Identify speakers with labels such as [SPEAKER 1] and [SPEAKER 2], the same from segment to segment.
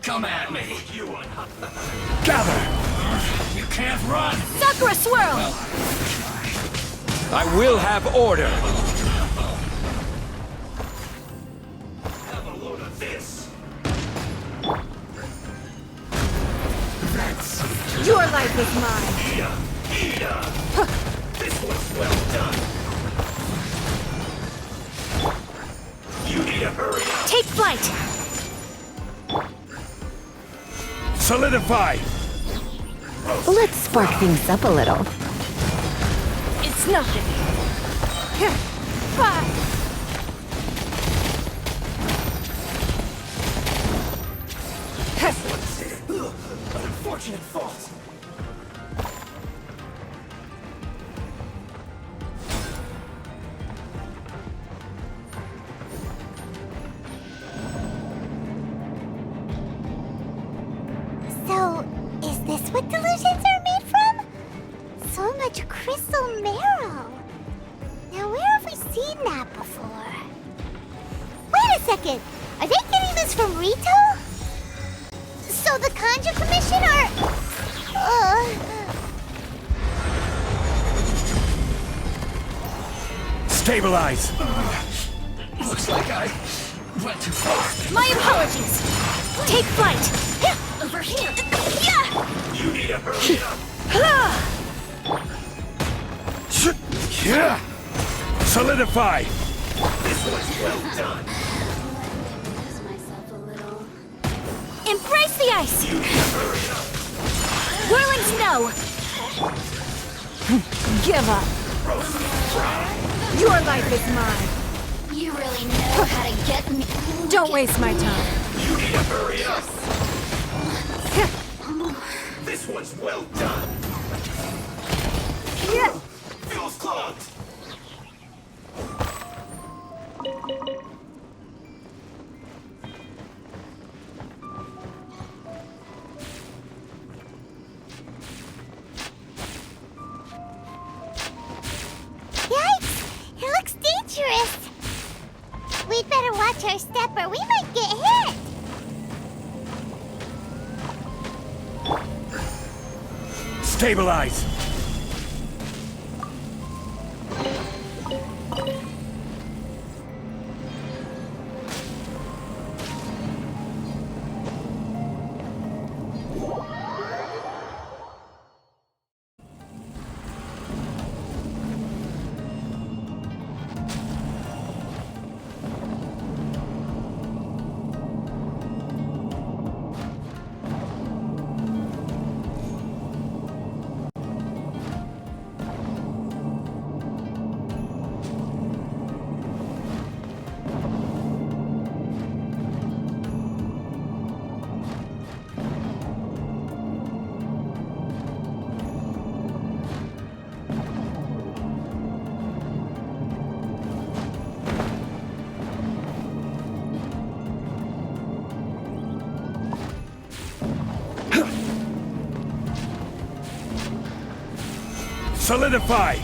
[SPEAKER 1] Come at me.
[SPEAKER 2] Gather!
[SPEAKER 1] You can't run.
[SPEAKER 3] Sakura swirl!
[SPEAKER 2] I will have order!
[SPEAKER 1] Have a load of this.
[SPEAKER 3] Your life is mine!
[SPEAKER 1] This one's well done. You need to hurry up.
[SPEAKER 3] Take flight!
[SPEAKER 2] Solidify!
[SPEAKER 4] Let's spark things up a little.
[SPEAKER 3] It's nothing. Here. Bye.
[SPEAKER 1] An unfortunate fault.
[SPEAKER 5] So, is this what delusions are made from? So much crystal marrow. Now, where have we seen that before? Wait a second! Are they getting this from Rito? So the Kanji Commission are...
[SPEAKER 2] Stabilize!
[SPEAKER 1] Looks like I went too far.
[SPEAKER 3] My apologies! Take flight! Over here! Yeah!
[SPEAKER 1] You need to hurry up.
[SPEAKER 2] Yeah! Solidify!
[SPEAKER 1] This one's well done.
[SPEAKER 3] Embrace the ice!
[SPEAKER 1] You need to hurry up.
[SPEAKER 3] Whirling snow! Give up! Your life is mine!
[SPEAKER 5] You really know how to get me.
[SPEAKER 3] Don't waste my time!
[SPEAKER 1] You need to hurry up. This one's well done.
[SPEAKER 3] Yeah.
[SPEAKER 1] Fuel's clogged.
[SPEAKER 5] Yikes! It looks dangerous. We'd better watch our step or we might get hit.
[SPEAKER 2] Stabilize! Solidify!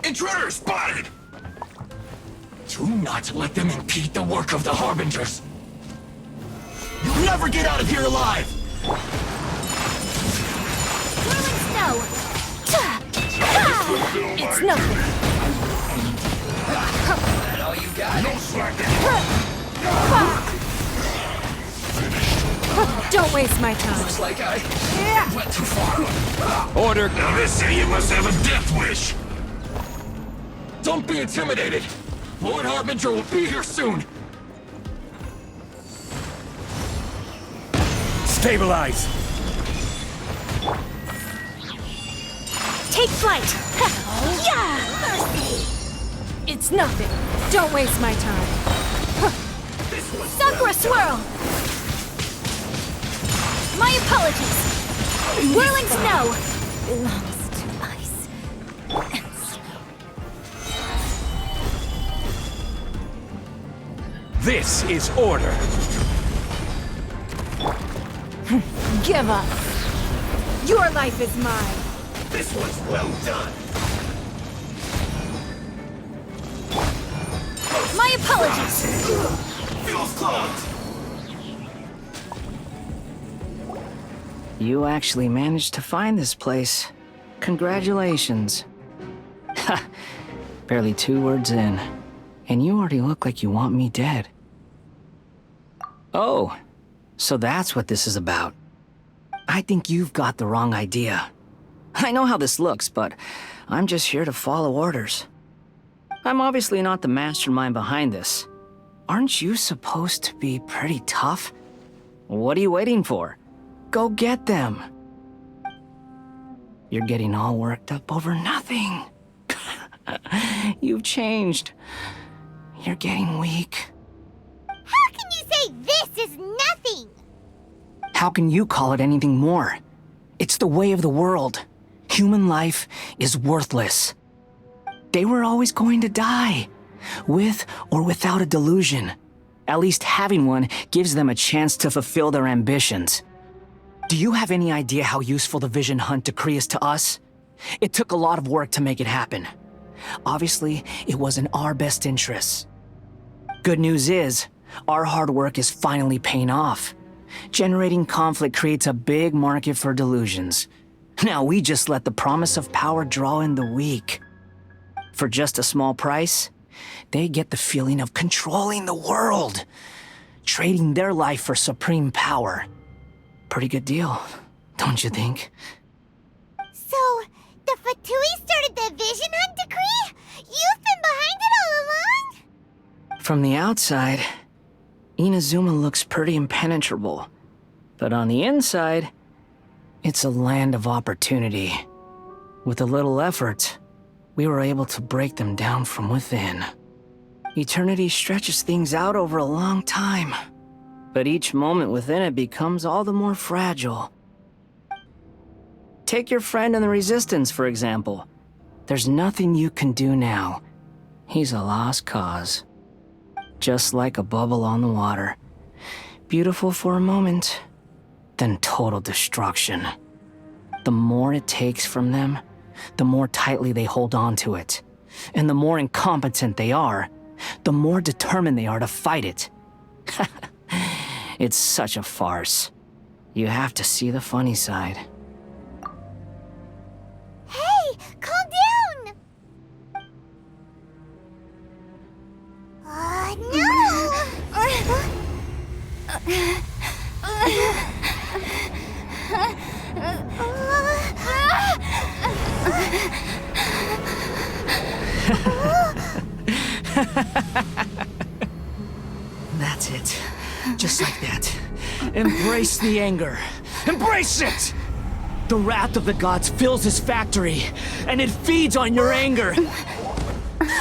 [SPEAKER 1] Intruder spotted! Do not let them impede the work of the Harbingers. You'll never get out of here alive!
[SPEAKER 3] Whirling snow! It's nothing!
[SPEAKER 1] That all you got? No slacking!
[SPEAKER 3] Don't waste my time.
[SPEAKER 1] Looks like I went too far.
[SPEAKER 2] Order.
[SPEAKER 1] Now this idiot must have a death wish. Don't be intimidated. Lord Harbinger will be here soon.
[SPEAKER 2] Stabilize.
[SPEAKER 3] Take flight. Yeah. It's nothing. Don't waste my time. Sakura swirl. My apologies. Whirling snow.
[SPEAKER 5] Belongs to ice and snow.
[SPEAKER 2] This is order.
[SPEAKER 3] Give up. Your life is mine.
[SPEAKER 1] This one's well done.
[SPEAKER 3] My apologies.
[SPEAKER 1] Feels clogged.
[SPEAKER 6] You actually managed to find this place. Congratulations. Ha! Barely 2 words in, and you already look like you want me dead. Oh, so that's what this is about. I think you've got the wrong idea. I know how this looks, but I'm just here to follow orders. I'm obviously not the mastermind behind this. Aren't you supposed to be pretty tough? What are you waiting for? Go get them. You're getting all worked up over nothing. You've changed. You're getting weak.
[SPEAKER 5] How can you say this is nothing?
[SPEAKER 6] How can you call it anything more? It's the way of the world. Human life is worthless. They were always going to die, with or without a delusion. At least having one gives them a chance to fulfill their ambitions. Do you have any idea how useful the Vision Hunt decree is to us? It took a lot of work to make it happen. Obviously, it was in our best interests. Good news is, our hard work is finally paying off. Generating conflict creates a big market for delusions. Now we just let the promise of power draw in the weak. For just a small price, they get the feeling of controlling the world, trading their life for supreme power. Pretty good deal, don't you think?
[SPEAKER 5] So, the Fatui started the Vision Hunt decree? You've been behind it all along?
[SPEAKER 6] From the outside, Inazuma looks pretty impenetrable. But on the inside, it's a land of opportunity. With a little effort, we were able to break them down from within. Eternity stretches things out over a long time, but each moment within it becomes all the more fragile. Take your friend in the Resistance, for example. There's nothing you can do now. He's a lost cause. Just like a bubble on the water. Beautiful for a moment, then total destruction. The more it takes from them, the more tightly they hold on to it. And the more incompetent they are, the more determined they are to fight it. It's such a farce. You have to see the funny side.
[SPEAKER 5] Hey, calm down!
[SPEAKER 6] That's it. Just like that. Embrace the anger. Embrace it! The wrath of the gods fills this factory, and it feeds on your anger.
[SPEAKER 5] What's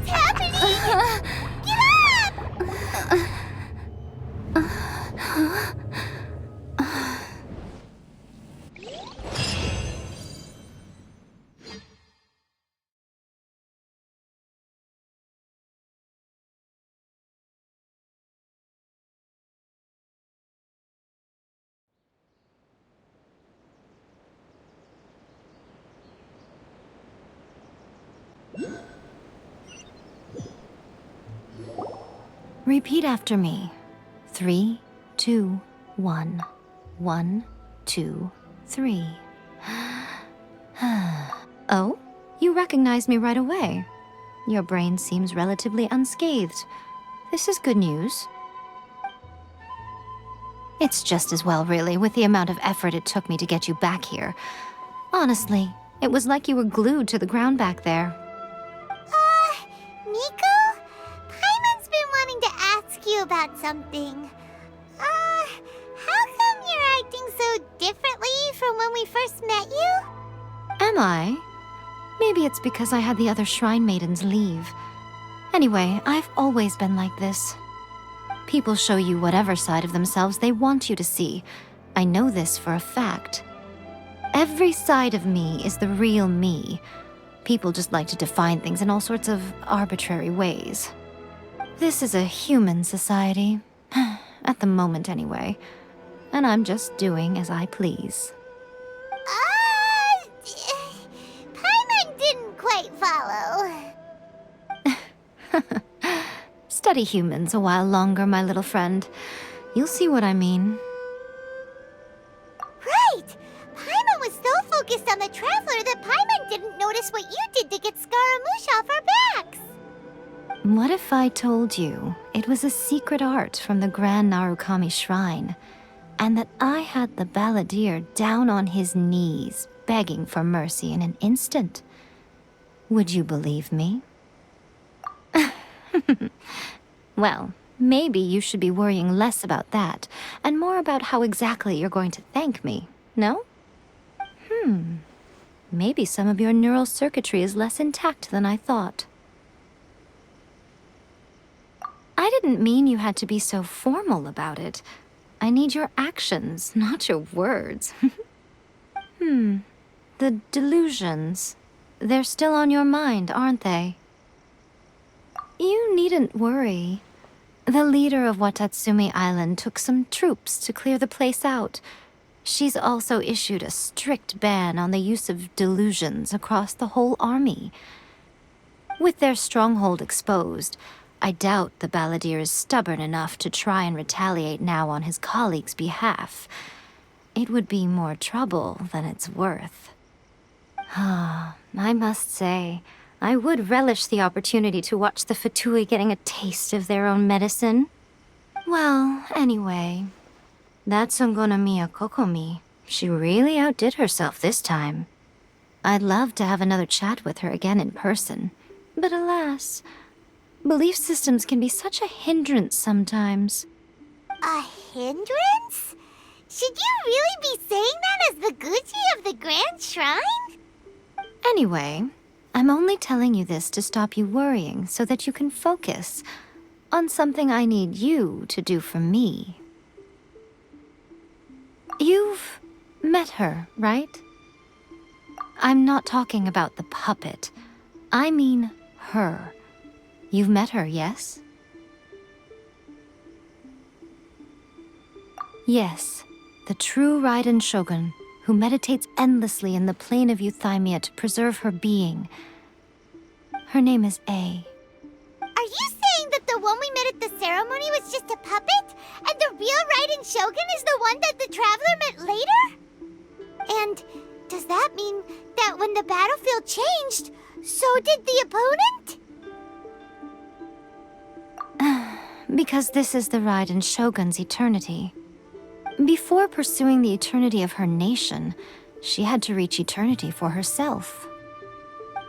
[SPEAKER 5] happening? Get up!
[SPEAKER 4] Repeat after me. 3, 2, 1. 1, 2, 3. Oh? You recognized me right away. Your brain seems relatively unscathed. This is good news. It's just as well, really, with the amount of effort it took me to get you back here. Honestly, it was like you were glued to the ground back there.
[SPEAKER 5] Miko? Paimon's been wanting to ask you about something. How come you're acting so differently from when we first met you?
[SPEAKER 4] Am I? Maybe it's because I had the other Shrine Maidens leave. Anyway, I've always been like this. People show you whatever side of themselves they want you to see. I know this for a fact. Every side of me is the real me. People just like to define things in all sorts of arbitrary ways. This is a human society. At the moment, anyway. And I'm just doing as I please.
[SPEAKER 5] Paimon didn't quite follow.
[SPEAKER 4] Study humans a while longer, my little friend. You'll see what I mean.
[SPEAKER 5] Right! Paimon was so focused on the Traveler that Paimon didn't notice what you did to get Scaramouche off our backs.
[SPEAKER 4] What if I told you it was a secret art from the Grand Narukami Shrine, and that I had the balladeer down on his knees, begging for mercy in an instant? Would you believe me? Well, maybe you should be worrying less about that, and more about how exactly you're going to thank me, no? Maybe some of your neural circuitry is less intact than I thought. I didn't mean you had to be so formal about it. I need your actions, not your words. The delusions. They're still on your mind, aren't they? You needn't worry. The leader of Watatsumi Island took some troops to clear the place out. She's also issued a strict ban on the use of delusions across the whole army. With their stronghold exposed, I doubt the balladeer is stubborn enough to try and retaliate now on his colleagues' behalf. It would be more trouble than it's worth. I must say, I would relish the opportunity to watch the Fatui getting a taste of their own medicine. Well, anyway, that Songonamiya Kokomi, she really outdid herself this time. I'd love to have another chat with her again in person, but alas, belief systems can be such a hindrance sometimes.
[SPEAKER 5] A hindrance? Should you really be saying that as the Gucci of the Grand Shrine?
[SPEAKER 4] Anyway, I'm only telling you this to stop you worrying so that you can focus on something I need you to do for me. You've met her, right? I'm not talking about the puppet. I mean her. You've met her, yes? Yes, the true Raiden Shogun, who meditates endlessly in the plane of Euthymia to preserve her being. Her name is A.
[SPEAKER 5] Are you saying that the one we met at the ceremony was just a puppet? And the real Raiden Shogun is the one that the Traveler met later? And does that mean that when the battlefield changed, so did the opponent?
[SPEAKER 4] Because this is the Raiden Shogun's eternity. Before pursuing the eternity of her nation, she had to reach eternity for herself.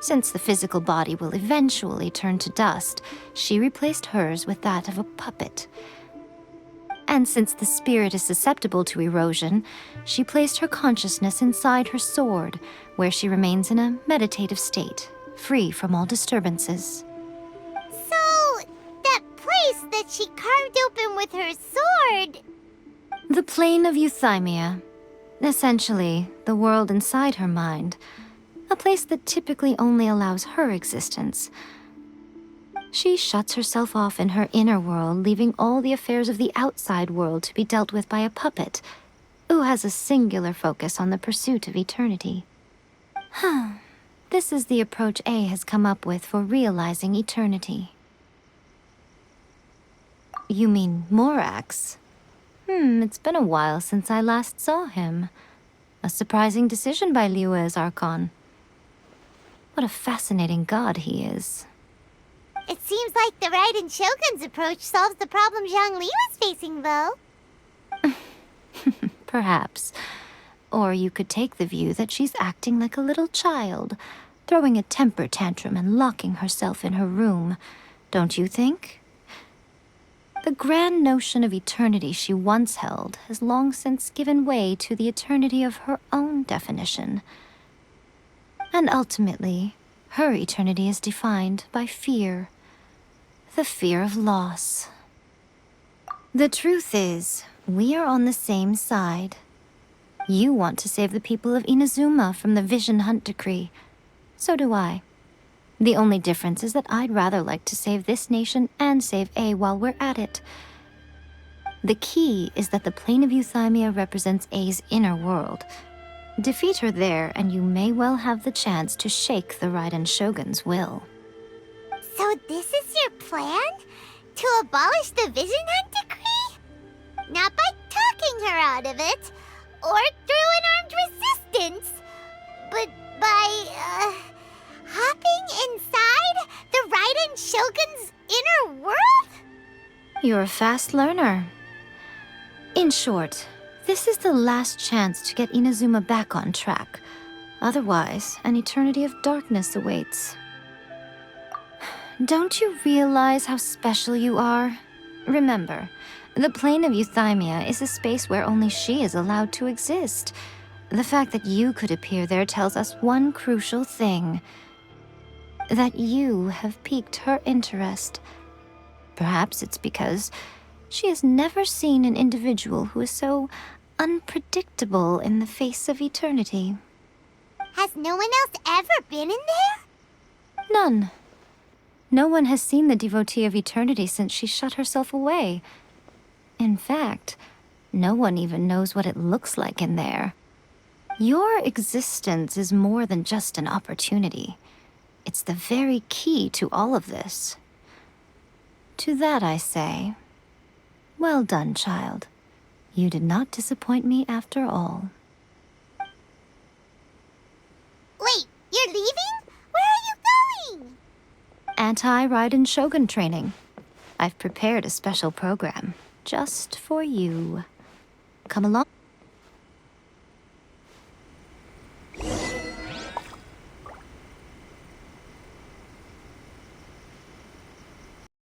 [SPEAKER 4] Since the physical body will eventually turn to dust, she replaced hers with that of a puppet. And since the spirit is susceptible to erosion, she placed her consciousness inside her sword, where she remains in a meditative state, free from all disturbances.
[SPEAKER 5] So, that place that she carved open with her sword...
[SPEAKER 4] The plane of Euthymia. Essentially, the world inside her mind. A place that typically only allows her existence. She shuts herself off in her inner world, leaving all the affairs of the outside world to be dealt with by a puppet, who has a singular focus on the pursuit of eternity. This is the approach A has come up with for realizing eternity. You mean Morax? It's been a while since I last saw him. A surprising decision by Liyue's Archon. What a fascinating god he is.
[SPEAKER 5] It seems like the Raiden Shogun's approach solves the problem Zhang Li was facing, though.
[SPEAKER 4] perhaps. Or you could take the view that she's acting like a little child, throwing a temper tantrum and locking herself in her room. Don't you think? The grand notion of eternity she once held has long since given way to the eternity of her own definition. And ultimately, her eternity is defined by fear. The fear of loss. The truth is, we are on the same side. You want to save the people of Inazuma from the Vision Hunt decree. So do I. The only difference is that I'd rather like to save this nation and save A while we're at it. The key is that the plane of Euthymia represents A's inner world. Defeat her there, and you may well have the chance to shake the Raiden Shogun's will.
[SPEAKER 5] So this is your plan? To abolish the Vision Hunt decree? Not by talking her out of it, or through an armed resistance, but by, hopping inside the Raiden Shogun's inner world?
[SPEAKER 4] You're a fast learner. In short, this is the last chance to get Inazuma back on track. Otherwise, an eternity of darkness awaits. Don't you realize how special you are? Remember, the plane of Euthymia is a space where only she is allowed to exist. The fact that you could appear there tells us one crucial thing. That you have piqued her interest. Perhaps it's because she has never seen an individual who is so unpredictable in the face of eternity.
[SPEAKER 5] Has no one else ever been in there?
[SPEAKER 4] None. No one has seen the devotee of eternity since she shut herself away. In fact, no one even knows what it looks like in there. Your existence is more than just an opportunity. It's the very key to all of this. To that I say, well done, child. You did not disappoint me after all.
[SPEAKER 5] Wait, you're leaving? Where are you going?
[SPEAKER 4] Anti-Raiden Shogun training. I've prepared a special program just for you. Come along.